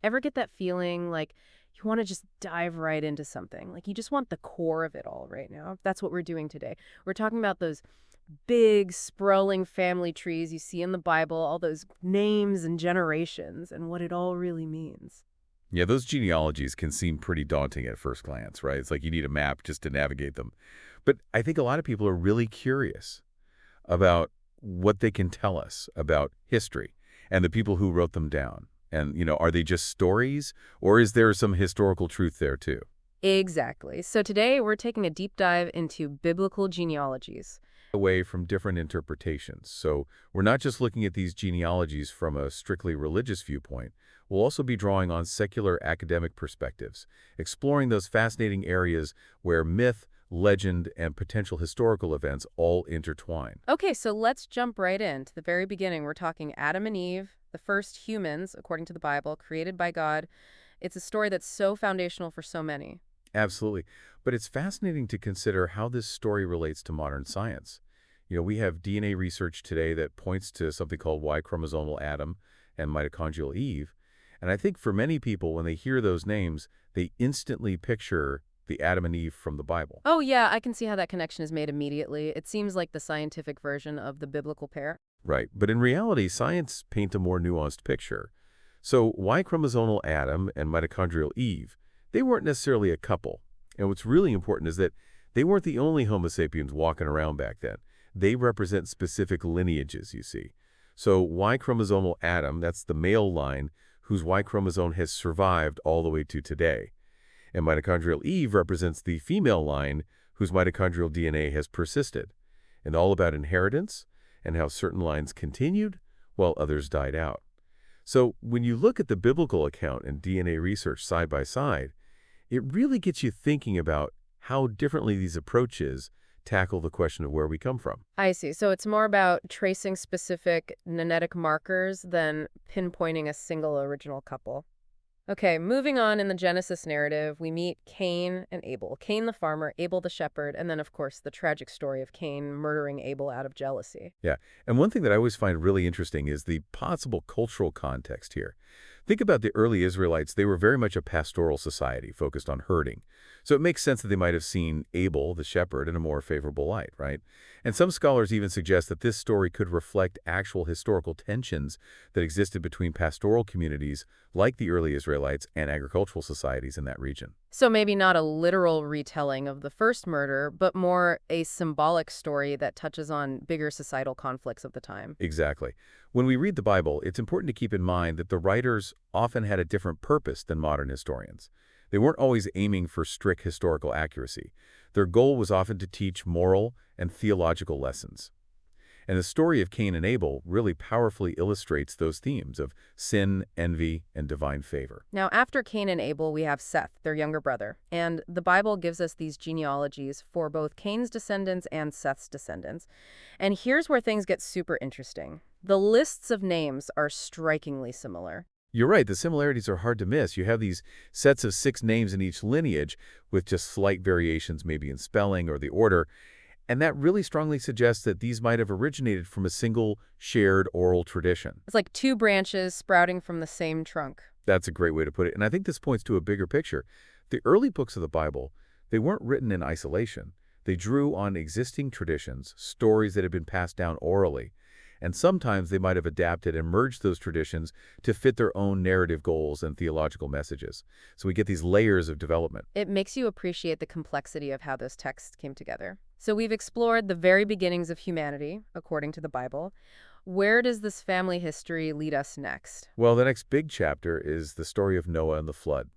Ever get that feeling like you want to just dive right into something? Like you just want the core of it all right now. That's what we're doing today. We're talking about those big, sprawling family trees you see in the Bible, all those names and generations, and what it all really means. Yeah, those genealogies can seem pretty daunting at first glance, right? It's like you need a map just to navigate them. But I think a lot of people are really curious about what they can tell us about history and the people who wrote them down. And, are they just stories or is there some historical truth there too? Exactly. So today we're taking a deep dive into biblical genealogies. Away from different interpretations. So we're not just looking at these genealogies from a strictly religious viewpoint. We'll also be drawing on secular academic perspectives, exploring those fascinating areas where myth, legend, and potential historical events all intertwine. Okay, so let's jump right in. To the very beginning. We're talking Adam and Eve, the first humans, according to the Bible, created by God. It's a story that's so foundational for so many. Absolutely. But it's fascinating to consider how this story relates to modern science. We have DNA research today that points to something called Y-chromosomal Adam and mitochondrial Eve. And I think for many people, when they hear those names, they instantly picture the Adam and Eve from the Bible. Oh, yeah, I can see how that connection is made immediately. It seems like the scientific version of the biblical pair. Right. But in reality, science paints a more nuanced picture. So Y-chromosomal Adam and mitochondrial Eve, they weren't necessarily a couple. And what's really important is that they weren't the only Homo sapiens walking around back then. They represent specific lineages, you see. So Y-chromosomal Adam, that's the male line whose Y chromosome has survived all the way to today. And mitochondrial Eve represents the female line whose mitochondrial DNA has persisted. And all about inheritance and how certain lines continued while others died out. So when you look at the biblical account and DNA research side by side, it really gets you thinking about how differently these approaches tackle the question of where we come from. I see. So it's more about tracing specific genetic markers than pinpointing a single original couple. Okay, moving on in the Genesis narrative, we meet Cain and Abel. Cain the farmer, Abel the shepherd, and then, of course, the tragic story of Cain murdering Abel out of jealousy. Yeah, and one thing that I always find really interesting is the possible cultural context here. Think about the early Israelites. They were very much a pastoral society focused on herding. So it makes sense that they might have seen Abel, the shepherd, in a more favorable light, right? And some scholars even suggest that this story could reflect actual historical tensions that existed between pastoral communities like the early Israelites and agricultural societies in that region. So maybe not a literal retelling of the first murder, but more a symbolic story that touches on bigger societal conflicts of the time. Exactly. When we read the Bible, it's important to keep in mind that the writers often had a different purpose than modern historians. They weren't always aiming for strict historical accuracy. Their goal was often to teach moral and theological lessons. And the story of Cain and Abel really powerfully illustrates those themes of sin, envy, and divine favor. Now, after Cain and Abel, we have Seth, their younger brother. And the Bible gives us these genealogies for both Cain's descendants and Seth's descendants. And here's where things get super interesting. The lists of names are strikingly similar. You're right, the similarities are hard to miss. You have these sets of 6 names in each lineage with just slight variations maybe in spelling or the order. And that really strongly suggests that these might have originated from a single shared oral tradition. It's like two branches sprouting from the same trunk. That's a great way to put it. And I think this points to a bigger picture. The early books of the Bible, they weren't written in isolation. They drew on existing traditions, stories that had been passed down orally. And sometimes they might have adapted and merged those traditions to fit their own narrative goals and theological messages. So we get these layers of development. It makes you appreciate the complexity of how those texts came together. So we've explored the very beginnings of humanity, according to the Bible. Where does this family history lead us next? Well, the next big chapter is the story of Noah and the flood,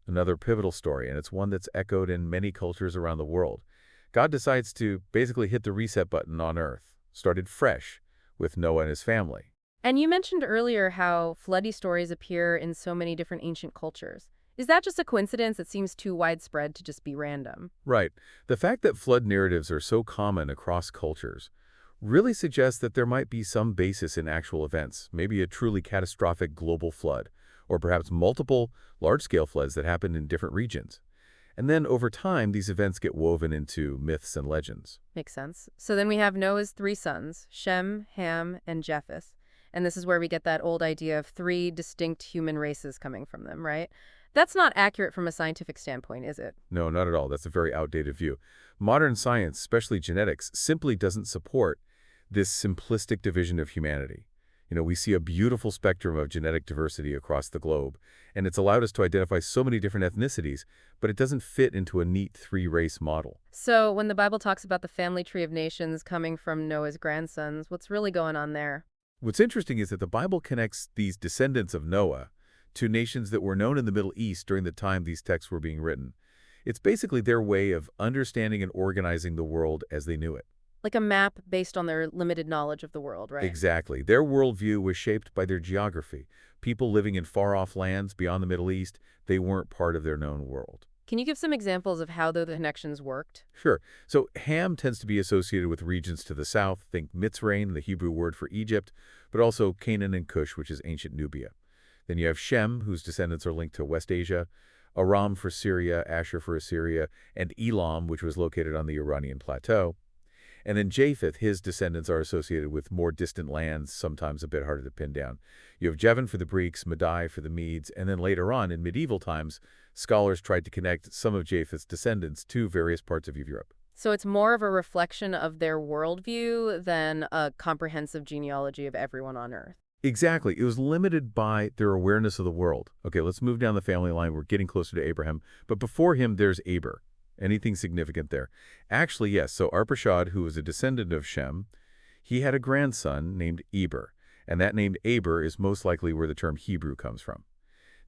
another pivotal story, and it's one that's echoed in many cultures around the world. God decides to basically hit the reset button on Earth, started fresh with Noah and his family. And you mentioned earlier how floody stories appear in so many different ancient cultures. Is that just a coincidence that seems too widespread to just be random? Right. The fact that flood narratives are so common across cultures really suggests that there might be some basis in actual events, maybe a truly catastrophic global flood, or perhaps multiple large-scale floods that happened in different regions. And then over time, these events get woven into myths and legends. Makes sense. So then we have Noah's three sons, Shem, Ham, and Japheth. And this is where we get that old idea of three distinct human races coming from them, right? That's not accurate from a scientific standpoint, is it? No, not at all. That's a very outdated view. Modern science, especially genetics, simply doesn't support this simplistic division of humanity. We see a beautiful spectrum of genetic diversity across the globe, and it's allowed us to identify so many different ethnicities, but it doesn't fit into a neat three-race model. So when the Bible talks about the family tree of nations coming from Noah's grandsons, what's really going on there? What's interesting is that the Bible connects these descendants of Noah to nations that were known in the Middle East during the time these texts were being written. It's basically their way of understanding and organizing the world as they knew it. Like a map based on their limited knowledge of the world, right? Exactly. Their worldview was shaped by their geography. People living in far-off lands beyond the Middle East, they weren't part of their known world. Can you give some examples of how the connections worked? Sure. So Ham tends to be associated with regions to the south, think Mitzrayim, the Hebrew word for Egypt, but also Canaan and Cush, which is ancient Nubia. Then you have Shem, whose descendants are linked to West Asia, Aram for Syria, Asher for Assyria, and Elam, which was located on the Iranian plateau. And then Japheth, his descendants are associated with more distant lands, sometimes a bit harder to pin down. You have Jevon for the Greeks, Madai for the Medes, and then later on, in medieval times, scholars tried to connect some of Japheth's descendants to various parts of Europe. So it's more of a reflection of their worldview than a comprehensive genealogy of everyone on Earth. Exactly. It was limited by their awareness of the world. Okay, let's move down the family line. We're getting closer to Abraham. But before him, there's Aber. Anything significant there? Actually, yes. So Arpachshad, who was a descendant of Shem, he had a grandson named Eber. And that name Aber is most likely where the term Hebrew comes from.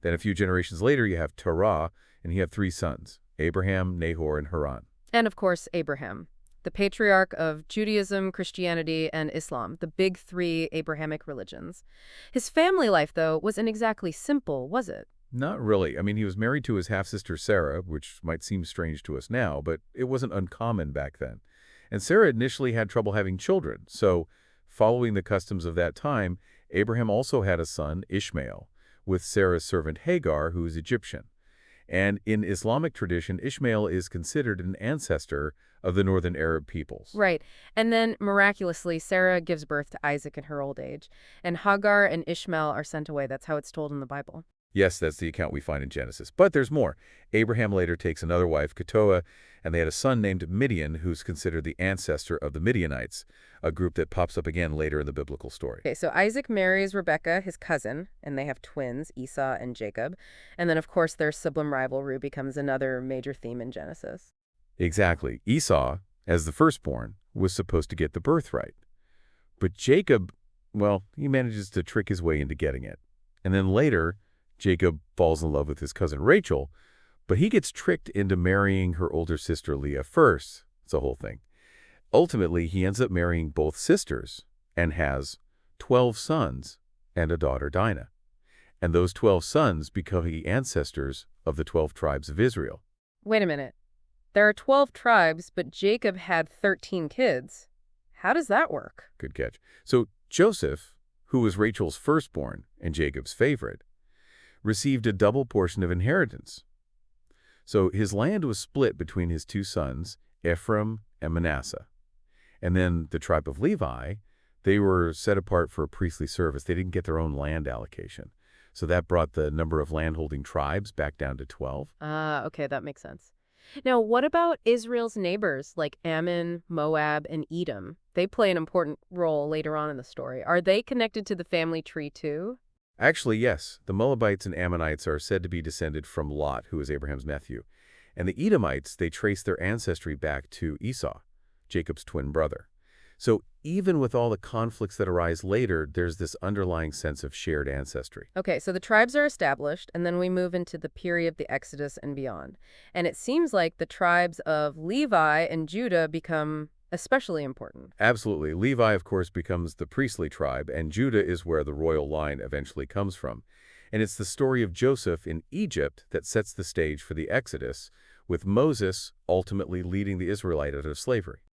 Then a few generations later, you have Terah, and he had three sons, Abraham, Nahor, and Haran. And of course, Abraham, the patriarch of Judaism, Christianity, and Islam, the big three Abrahamic religions. His family life, though, wasn't exactly simple, was it? Not really. I mean, he was married to his half-sister Sarah, which might seem strange to us now, but it wasn't uncommon back then. And Sarah initially had trouble having children, so following the customs of that time, Abraham also had a son, Ishmael, with Sarah's servant Hagar, who is Egyptian. And in Islamic tradition, Ishmael is considered an ancestor of the northern Arab peoples. Right. And then, miraculously, Sarah gives birth to Isaac in her old age. And Hagar and Ishmael are sent away. That's how it's told in the Bible. Yes, that's the account we find in Genesis. But there's more. Abraham later takes another wife, Keturah, and they had a son named Midian, who's considered the ancestor of the Midianites, a group that pops up again later in the biblical story. Okay, so Isaac marries Rebekah, his cousin, and they have twins, Esau and Jacob. And then, of course, their sibling rivalry becomes another major theme in Genesis. Exactly. Esau, as the firstborn, was supposed to get the birthright. But Jacob, well, he manages to trick his way into getting it. And then later, Jacob falls in love with his cousin Rachel, but he gets tricked into marrying her older sister Leah first. It's a whole thing. Ultimately, he ends up marrying both sisters and has 12 sons and a daughter Dinah. And those 12 sons become the ancestors of the 12 tribes of Israel. Wait a minute. There are 12 tribes, but Jacob had 13 kids. How does that work? Good catch. So Joseph, who was Rachel's firstborn and Jacob's favorite, received a double portion of inheritance. So his land was split between his two sons, Ephraim and Manasseh. And then the tribe of Levi, they were set apart for a priestly service. They didn't get their own land allocation. So that brought the number of landholding tribes back down to 12. Okay, that makes sense. Now, what about Israel's neighbors like Ammon, Moab, and Edom? They play an important role later on in the story. Are they connected to the family tree too? Actually, yes. The Moabites and Ammonites are said to be descended from Lot, who is Abraham's nephew. And the Edomites, they trace their ancestry back to Esau, Jacob's twin brother. So even with all the conflicts that arise later, there's this underlying sense of shared ancestry. Okay, so the tribes are established, and then we move into the period of the Exodus and beyond. And it seems like the tribes of Levi and Judah become especially important. Absolutely. Levi, of course, becomes the priestly tribe, and Judah is where the royal line eventually comes from. And it's the story of Joseph in Egypt that sets the stage for the Exodus, with Moses ultimately leading the Israelites out of slavery.